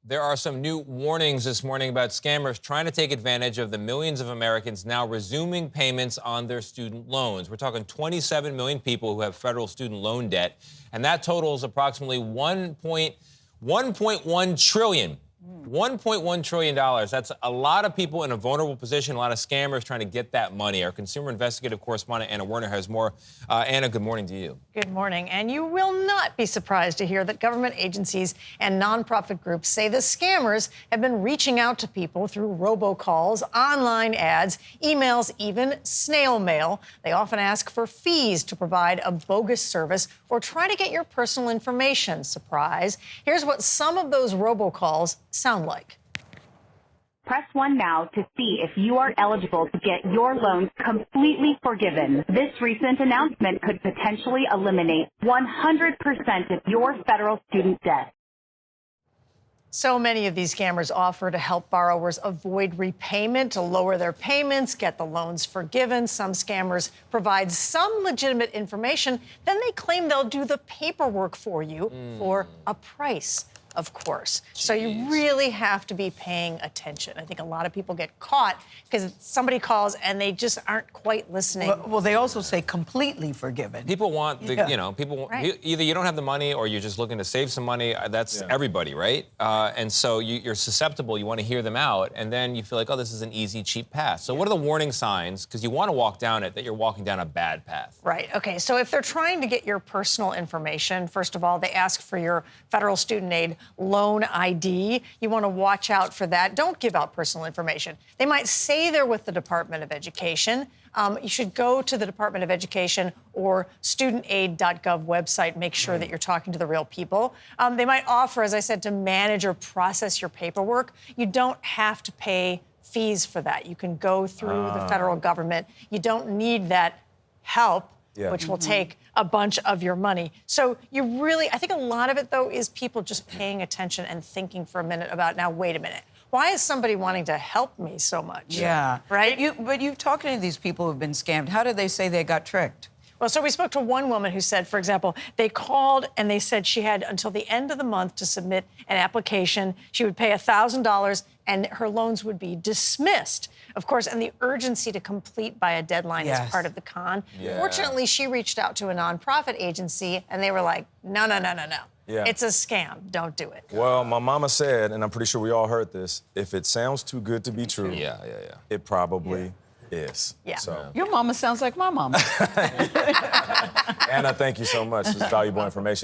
There are some new warnings this morning about scammers trying to take advantage of the millions of Americans now resuming payments on their student loans. We're talking 27 million people who have federal student loan debt, and that totals approximately $1.1 trillion. $1.1 trillion. That's a lot of people in a vulnerable position, a lot of scammers trying to get that money. Our consumer investigative correspondent, Anna Werner, has more. Anna, good morning to you. Good morning. And you will not be surprised to hear that government agencies and nonprofit groups say the scammers have been reaching out to people through robocalls, online ads, emails, even snail mail. They often ask for fees to provide a bogus service or try to get your personal information. Surprise. Here's what some of those robocalls sound like. Press 1 now to see if you are eligible to get your loans completely forgiven. This recent announcement could potentially eliminate 100% of your federal student debt. So many of these scammers offer to help borrowers avoid repayment, to lower their payments, get the loans forgiven. Some scammers provide some legitimate information. Then they claim they'll do the paperwork for you for a price, of course. So you really have to be paying attention. I think a lot of people get caught because somebody calls and they just aren't quite listening. Well, they also say completely forgiven. People want the, either you don't have the money or you're just looking to save some money. That's everybody, right? And so you're susceptible. You want to hear them out, and then you feel like, oh, this is an easy, cheap path. So what are the warning signs? Because you want to walk down it, that you're walking down a bad path. Right. Okay. So if they're trying to get your personal information, first of all, they ask for your federal student aid loan ID. You want to watch out for that. Don't give out personal information. They might say they're with the Department of Education. You should go to the Department of Education or studentaid.gov website. Make sure that you're talking to the real people. They might offer, as I said, to manage or process your paperwork. You don't have to pay fees for that. You can go through the federal government. You don't need that help, which will take a bunch of your money. So you really, I think a lot of it, though, is people just paying attention and thinking for a minute about, now, wait a minute. Why is somebody wanting to help me so much? Yeah. Right? But you've talked to these people who've been scammed. How did they say they got tricked? Well, so we spoke to one woman who said, for example, they called and they said she had until the end of the month to submit an application. She would pay $1,000 and her loans would be dismissed. Of course, and the urgency to complete by a deadline is part of the con. Fortunately, she reached out to a nonprofit agency and they were like, no. It's a scam. Don't do it. Well, my mama said, and I'm pretty sure we all heard this, if it sounds too good to be true, it probably is. Yeah. So. Your mama sounds like my mama. Anna, thank you so much. This is valuable information.